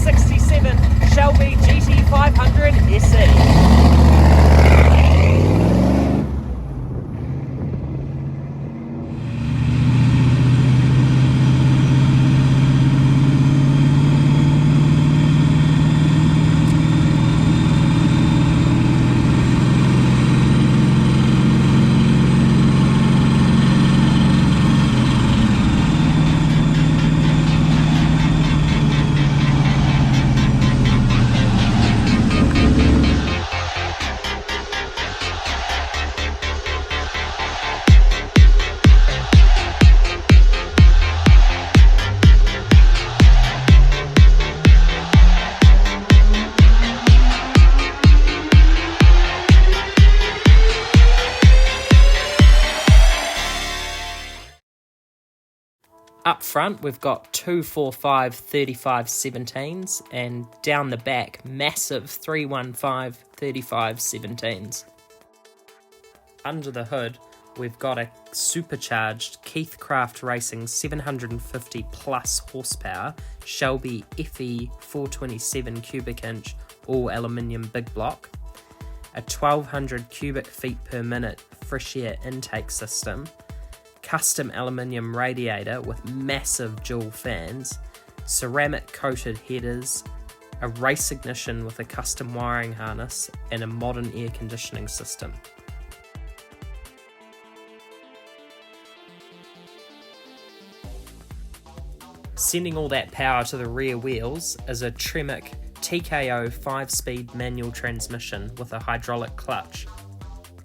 1967 Shelby GT500 SE. Up front, we've got 245 3517s, and down the back, massive 315 3517s. Under the hood, we've got a supercharged Keithcraft Racing 750 plus horsepower Shelby FE 427 cubic inch all aluminium big block, a 1200 cubic feet per minute fresh air intake system, custom aluminium radiator with massive dual fans, ceramic coated headers, a race ignition with a custom wiring harness, and a modern air conditioning system. Sending all that power to the rear wheels is a Tremec TKO 5-speed manual transmission with a hydraulic clutch.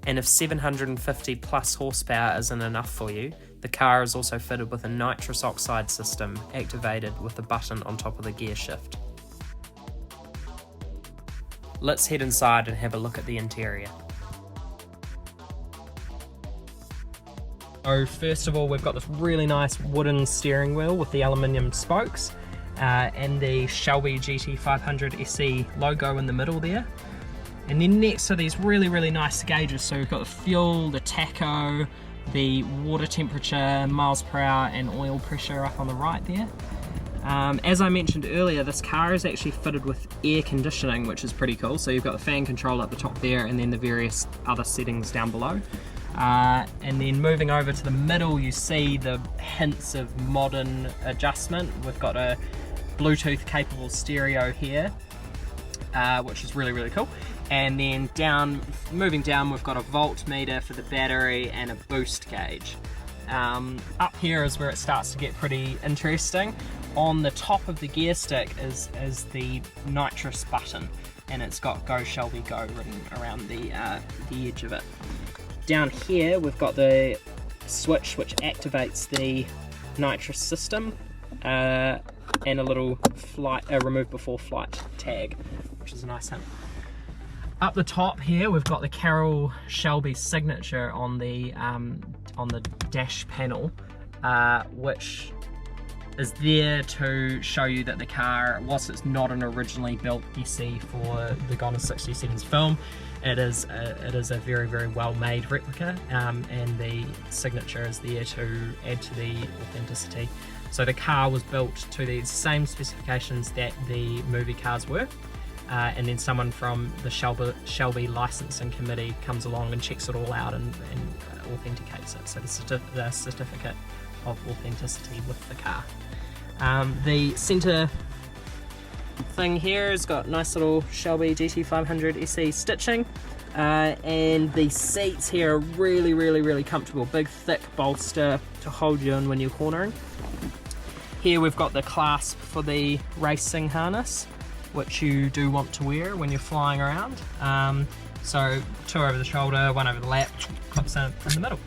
And if 750 plus horsepower isn't enough for you, the car is also fitted with a nitrous oxide system activated with a button on top of the gear shift. Let's head inside and have a look at the interior. So first of all, we've got this really nice wooden steering wheel with the aluminium spokes and the Shelby GT500 SE logo in the middle there. And then next are these really nice gauges. So we've got the fuel, the tacho, the water temperature, miles per hour, and oil pressure up on the right there. As I mentioned earlier, this car is actually fitted with air conditioning, which is pretty cool. So you've got the fan control at the top there, and then the various other settings down below. And then moving over to the middle, you see the hints of modern adjustment. We've got a Bluetooth capable stereo here, which is really cool. And then moving down, we've got a voltmeter for the battery and a boost gauge. Up here is where it starts to get pretty interesting. On the top of the gear stick is the nitrous button, and it's got Go Shelby Go written around the edge of it. Down here we've got the switch which activates the nitrous system, and a little remove before flight tag, which is a nice hint. Up the top here we've got the Carroll Shelby signature on the dash panel, which is there to show you that the car, whilst it's not an originally built SE for the Gone in 60 Seconds film, it is a very well made replica, and the signature is there to add to the authenticity. So the car was built to the same specifications that the movie cars were. And then someone from the Shelby licensing committee comes along and checks it all out and authenticates it. So the certificate of authenticity with the car. The centre thing here has got nice little Shelby GT500 SE stitching, and the seats here are really comfortable. Big thick bolster to hold you in when you're cornering. Here we've got the clasp for the racing harness, which you do want to wear when you're flying around. So 2 over the shoulder, 1 over the lap, clips in the middle.